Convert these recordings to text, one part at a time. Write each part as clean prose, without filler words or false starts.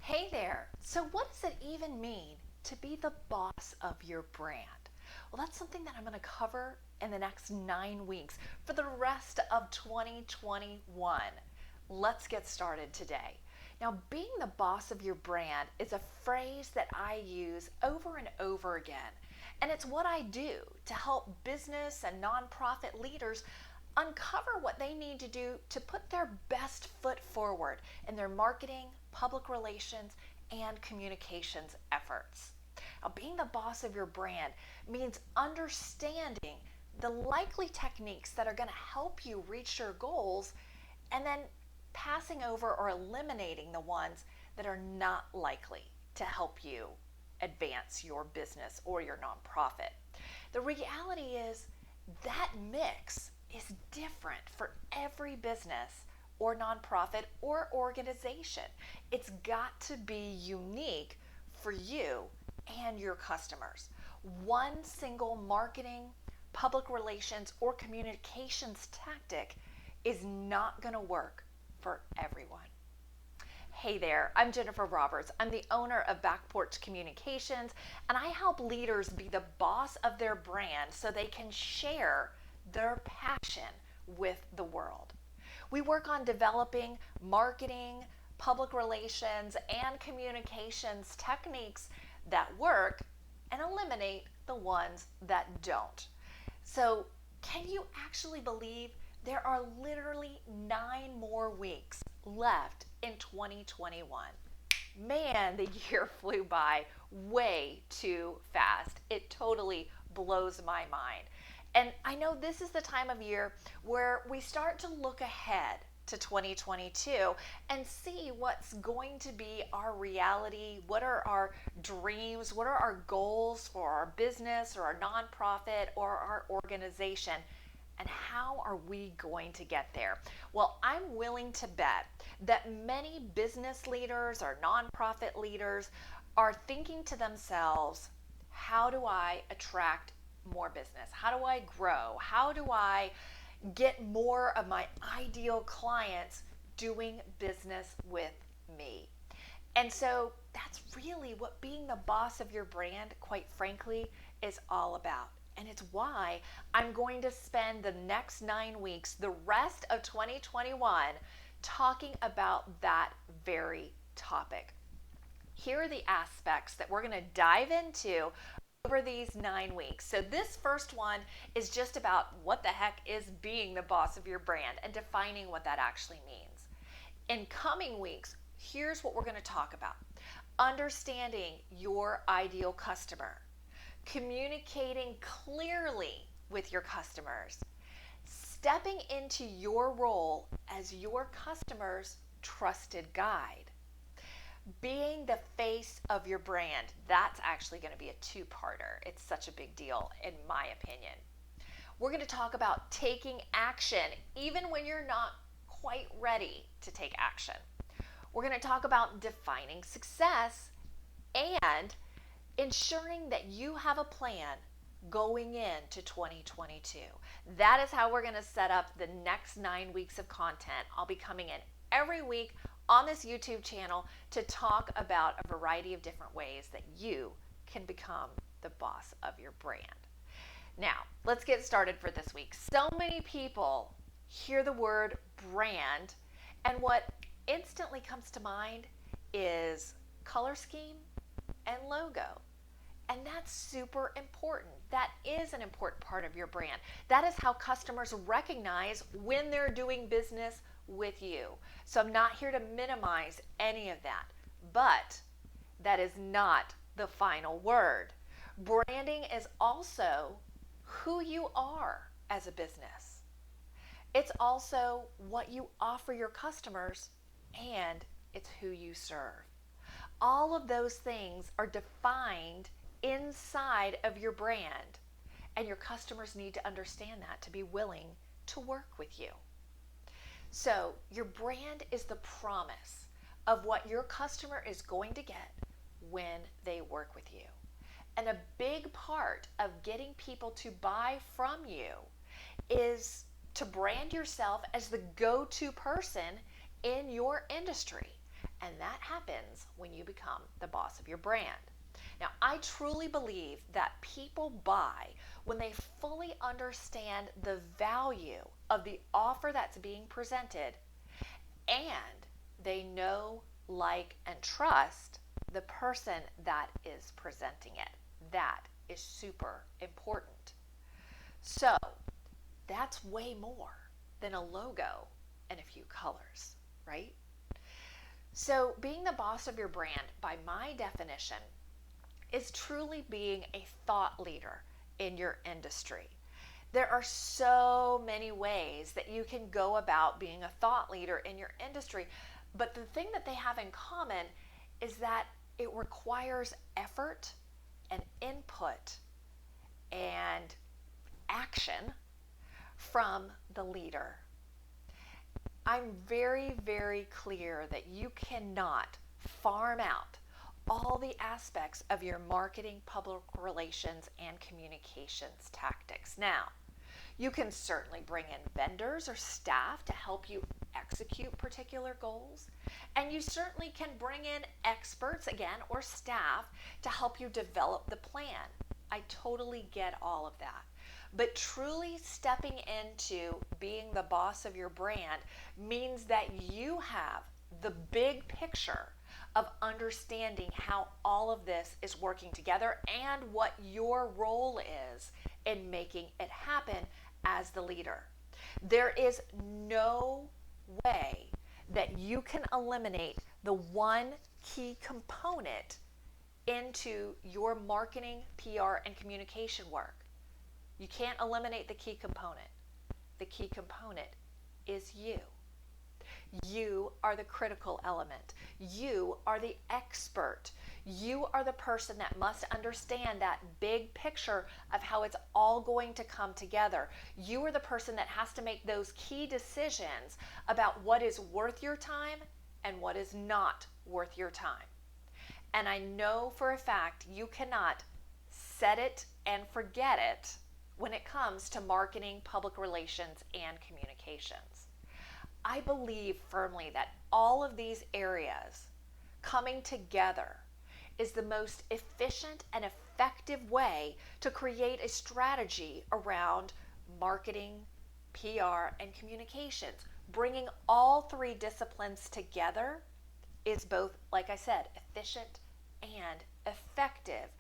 Hey there. So, what does it even mean to be the boss of your brand? Well, that's something that I'm going to cover in the next 9 weeks for the rest of 2021. Let's get started today. Now, being the boss of your brand is a phrase that I use over and over again. And it's what I do to help business and nonprofit leaders uncover what they need to do to put their best foot forward in their marketing, public relations, and communications efforts. Now, being the boss of your brand means understanding the likely techniques that are going to help you reach your goals and then passing over or eliminating the ones that are not likely to help you advance your business or your nonprofit. The reality is that mix is different for every business or nonprofit or organization. It's got to be unique for you and your customers. One single marketing, public relations, or communications tactic is not going to work for everyone. Hey there, I'm Jennifer Roberts. I'm the owner of Porch Communications, and I help leaders be the boss of their brand so they can share their passion with the world. We work on developing marketing, public relations, and communications techniques that work and eliminate the ones that don't. So, can you actually believe there are literally 9 more weeks left in 2021? Man, the year flew by way too fast. It totally blows my mind. And I know this is the time of year where we start to look ahead to 2022 and see what's going to be our reality, what are our dreams, what are our goals for our business or our nonprofit or our organization, and how are we going to get there? Well, I'm willing to bet that many business leaders or nonprofit leaders are thinking to themselves, how do I attract more business? How do I grow? How do I get more of my ideal clients doing business with me? And so that's really what being the boss of your brand, quite frankly, is all about. And it's why I'm going to spend the next 9 weeks, the rest of 2021, talking about that very topic. Here are the aspects that we're going to dive into over these 9 weeks. So this first one is just about what the heck is being the boss of your brand and defining what that actually means. In coming weeks, here's what we're going to talk about. Understanding your ideal customer, communicating clearly with your customers, stepping into your role as your customer's trusted guide, being the face of your brand. That's actually going to be a two-parter. It's such a big deal, in my opinion. We're going to talk about taking action, even when you're not quite ready to take action. We're going to talk about defining success and ensuring that you have a plan going into 2022. That is how we're going to set up the next 9 weeks of content. I'll be coming in every week on this YouTube channel to talk about a variety of different ways that you can become the boss of your brand. Now, let's get started for this week. So many people hear the word brand, and what instantly comes to mind is color scheme and logo. And that's super important. That is an important part of your brand. That is how customers recognize when they're doing business with you. So I'm not here to minimize any of that, but that is not the final word. Branding is also who you are as a business. It's also what you offer your customers, and it's who you serve. All of those things are defined inside of your brand, and your customers need to understand that to be willing to work with you. So your brand is the promise of what your customer is going to get when they work with you. And a big part of getting people to buy from you is to brand yourself as the go-to person in your industry. And that happens when you become the boss of your brand. Now, I truly believe that people buy when they fully understand the value of the offer that's being presented and they know, like, and trust the person that is presenting it. That is super important. So, that's way more than a logo and a few colors, right? So, being the boss of your brand, by my definition, is truly being a thought leader in your industry. There are so many ways that you can go about being a thought leader in your industry, but the thing that they have in common is that it requires effort and input and action from the leader. I'm very, very clear that you cannot farm out all the aspects of your marketing, public relations, and communications tactics. Now, you can certainly bring in vendors or staff to help you execute particular goals, and you certainly can bring in experts, again, or staff to help you develop the plan. I totally get all of that. But truly stepping into being the boss of your brand means that you have the big picture of understanding how all of this is working together and what your role is in making it happen as the leader. There is no way that you can eliminate the one key component into your marketing, PR, and communication work. You can't eliminate the key component. The key component is you. You are the critical element. You are the expert. You are the person that must understand that big picture of how it's all going to come together. You are the person that has to make those key decisions about what is worth your time and what is not worth your time. And I know for a fact you cannot set it and forget it when it comes to marketing, public relations, and communications. I believe firmly that all of these areas coming together is the most efficient and effective way to create a strategy around marketing, PR, and communications. Bringing all three disciplines together is both, like I said, efficient and effective.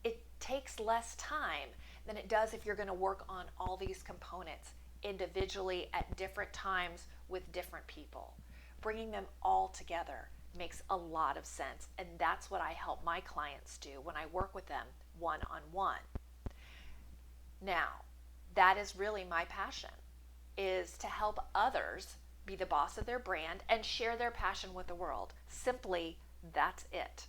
It takes less time than it does if you're going to work on all these components individually at different times with different people. Bringing them all together makes a lot of sense, and that's what I help my clients do when I work with them one-on-one. Now, that is really my passion, is to help others be the boss of their brand and share their passion with the world. Simply, that's it.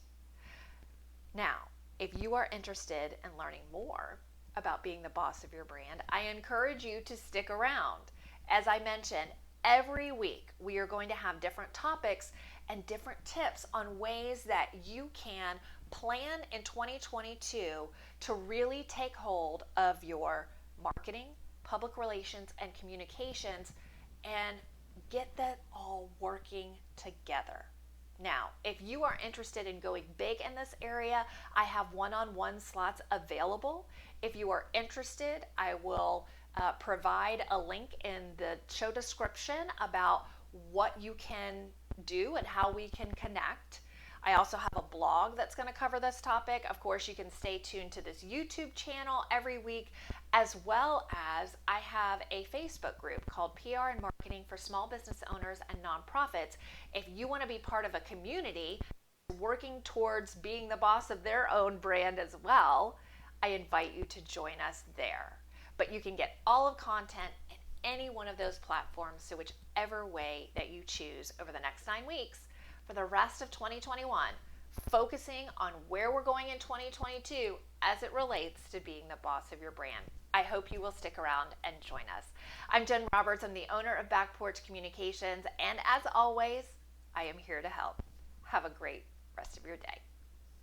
Now, if you are interested in learning more about being the boss of your brand, I encourage you to stick around. As I mentioned, every week we are going to have different topics and different tips on ways that you can plan in 2022 to really take hold of your marketing, public relations, and communications and get that all working together. Now, if you are interested in going big in this area, I have one-on-one slots available. If you are interested, I will provide a link in the show description about what you can do and how we can connect. I also have a blog that's going to cover this topic. Of course, you can stay tuned to this YouTube channel every week, as well as I have a Facebook group called PR and Marketing for Small Business Owners and Nonprofits. If you want to be part of a community working towards being the boss of their own brand as well, I invite you to join us there. But you can get all of content in any one of those platforms, so whichever way that you choose over the next 9 weeks. For the rest of 2021, focusing on where we're going in 2022 as it relates to being the boss of your brand. I hope you will stick around and join us. I'm Jen Roberts. I'm the owner of Porch Communications, and as always, I am here to help. Have a great rest of your day.